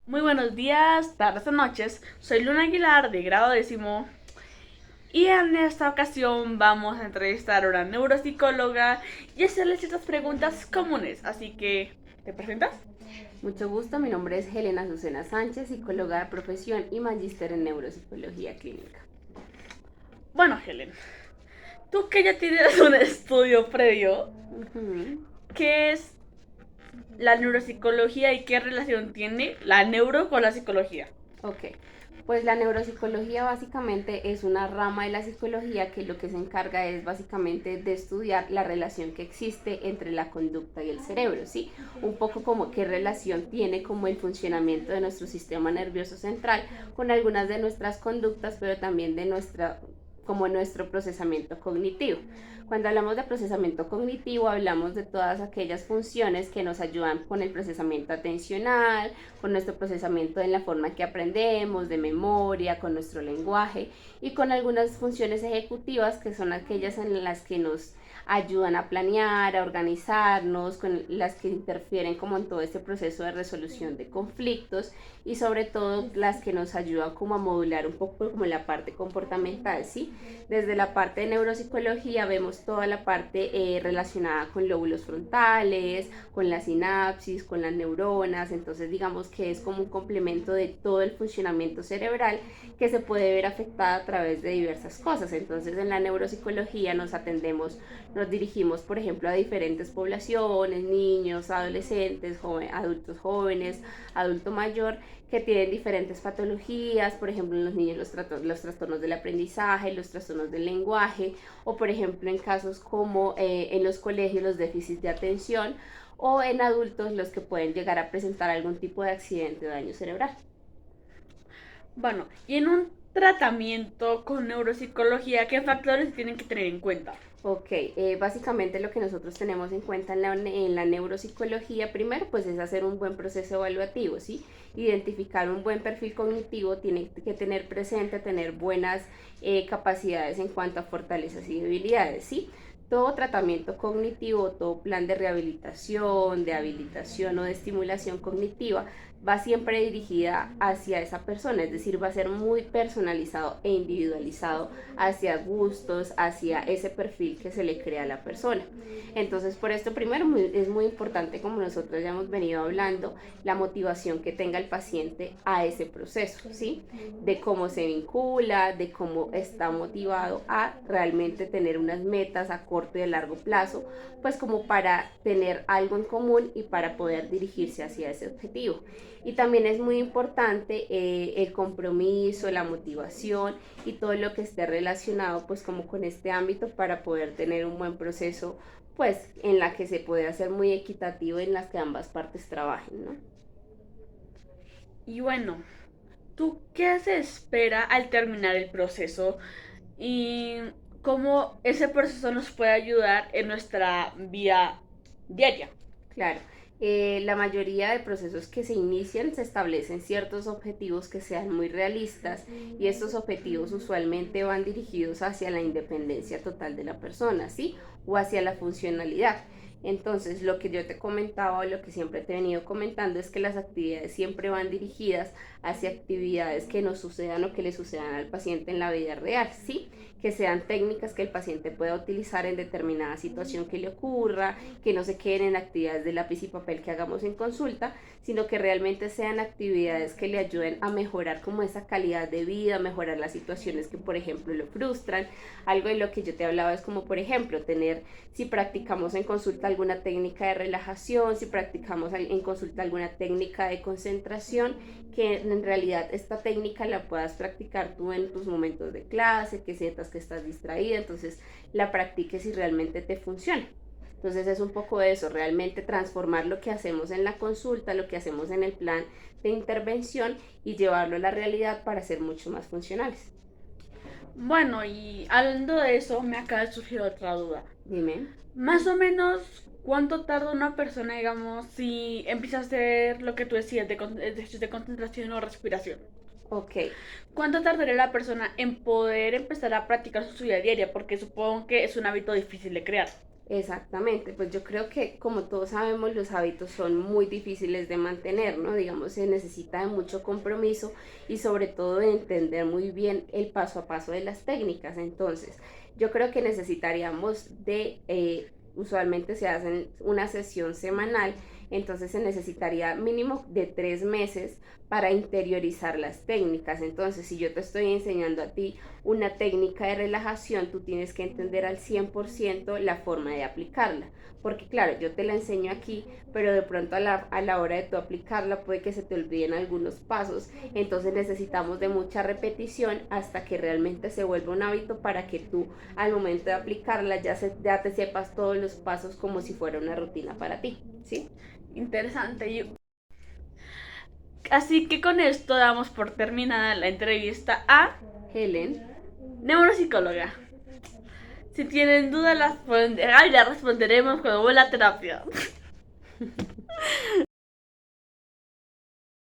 Muy buenos días, tardes o noches. Soy Luna Aguilar de grado décimo y en esta ocasión vamos a entrevistar a una neuropsicóloga y hacerle ciertas preguntas comunes. Así que, ¿te presentas? Mucho gusto, mi nombre es Helena Azucena Sánchez, psicóloga de profesión y magíster en neuropsicología clínica. Bueno, Helen, tú que ya tienes un estudio previo, Ujú. ¿qué es la neuropsicología y qué relación tiene la neuro con la psicología? Ok, pues la neuropsicología básicamente es una rama de la psicología que lo que se encarga es básicamente de estudiar la relación que existe entre la conducta y el cerebro, ¿sí? Un poco como qué relación tiene como el funcionamiento de nuestro sistema nervioso central con algunas de nuestras conductas, pero también de como nuestro procesamiento cognitivo. Cuando hablamos de procesamiento cognitivo, hablamos de todas aquellas funciones que nos ayudan con el procesamiento atencional, con nuestro procesamiento en la forma que aprendemos, de memoria, con nuestro lenguaje y con algunas funciones ejecutivas que son aquellas en las que nos ayudan a planear, a organizarnos, con las que interfieren como en todo este proceso de resolución de conflictos y sobre todo las que nos ayudan como a modular un poco como la parte comportamental, ¿sí? Desde la parte de neuropsicología vemos toda la parte relacionada con lóbulos frontales, con la sinapsis, con las neuronas, entonces digamos que es como un complemento de todo el funcionamiento cerebral que se puede ver afectada a través de diversas cosas. Entonces en la neuropsicología nos dirigimos por ejemplo a diferentes poblaciones, niños, adolescentes, adultos jóvenes, adulto mayor, que tienen diferentes patologías, por ejemplo en los niños los trastornos del aprendizaje, los trastornos del lenguaje, o por ejemplo en casos como en los colegios los déficits de atención, o en adultos los que pueden llegar a presentar algún tipo de accidente o daño cerebral. Bueno, y en un tratamiento con neuropsicología, ¿qué factores tienen que tener en cuenta? Ok, básicamente lo que nosotros tenemos en cuenta en la neuropsicología, primero, pues es hacer un buen proceso evaluativo, ¿sí? Identificar un buen perfil cognitivo, tiene que tener presente, tener buenas capacidades en cuanto a fortalezas y debilidades, ¿sí? Todo tratamiento cognitivo, todo plan de rehabilitación, de habilitación o de estimulación cognitiva va siempre dirigida hacia esa persona, es decir, va a ser muy personalizado e individualizado hacia gustos, hacia ese perfil que se le crea a la persona. Entonces, por esto primero es muy importante, como nosotros ya hemos venido hablando, la motivación que tenga el paciente a ese proceso, ¿sí? De cómo se vincula, de cómo está motivado a realmente tener unas metas a corto y a largo plazo, pues como para tener algo en común y para poder dirigirse hacia ese objetivo. Y también es muy importante el compromiso, la motivación y todo lo que esté relacionado pues como con este ámbito para poder tener un buen proceso pues en la que se puede hacer muy equitativo en las que ambas partes trabajen, ¿no? Y bueno, ¿tú qué se espera al terminar el proceso y cómo ese proceso nos puede ayudar en nuestra vida diaria? Claro, la mayoría de procesos que se inician se establecen ciertos objetivos que sean muy realistas y estos objetivos usualmente van dirigidos hacia la independencia total de la persona, ¿sí? O hacia la funcionalidad. Entonces, lo que yo te comentaba, lo que siempre te he venido comentando es que las actividades siempre van dirigidas hacia actividades que nos sucedan o que le sucedan al paciente en la vida real, ¿sí? Que sean técnicas que el paciente pueda utilizar en determinada situación que le ocurra, que no se queden en actividades de lápiz y papel que hagamos en consulta, sino que realmente sean actividades que le ayuden a mejorar como esa calidad de vida, mejorar las situaciones que por ejemplo lo frustran. Algo de lo que yo te hablaba es como por ejemplo tener, si practicamos en consulta alguna técnica de relajación, si practicamos en consulta alguna técnica de concentración, que en realidad esta técnica la puedas practicar tú en tus momentos de clase, que sientas que estás distraída, entonces la practiques y realmente te funciona. Entonces es un poco de eso, realmente transformar lo que hacemos en la consulta, lo que hacemos en el plan de intervención y llevarlo a la realidad para ser mucho más funcionales. Bueno, y hablando de eso, me acaba de surgir otra duda. Dime. Más o menos, ¿cuánto tarda una persona, digamos, si empieza a hacer lo que tú decías de ejercicios de concentración o respiración? Ok, ¿Cuánto tardaría la persona en poder empezar a practicar su vida diaria? Porque supongo que es un hábito difícil de crear. Exactamente, pues yo creo que como todos sabemos los hábitos son muy difíciles de mantener, ¿no? Digamos, se necesita de mucho compromiso y sobre todo de entender muy bien el paso a paso de las técnicas. Entonces, yo creo que necesitaríamos usualmente se hace una sesión semanal, entonces se necesitaría mínimo de 3 meses para interiorizar las técnicas. Entonces, si yo te estoy enseñando a ti una técnica de relajación, tú tienes que entender al 100% la forma de aplicarla. Porque claro, yo te la enseño aquí, pero de pronto a la hora de tú aplicarla puede que se te olviden algunos pasos. Entonces necesitamos de mucha repetición hasta que realmente se vuelva un hábito para que tú al momento de aplicarla ya te sepas todos los pasos como si fuera una rutina para ti, ¿sí? Interesante. Así que con esto damos por terminada la entrevista a Helen, neuropsicóloga. Si tienen dudas las pueden dejar y las responderemos cuando vuelva la terapia.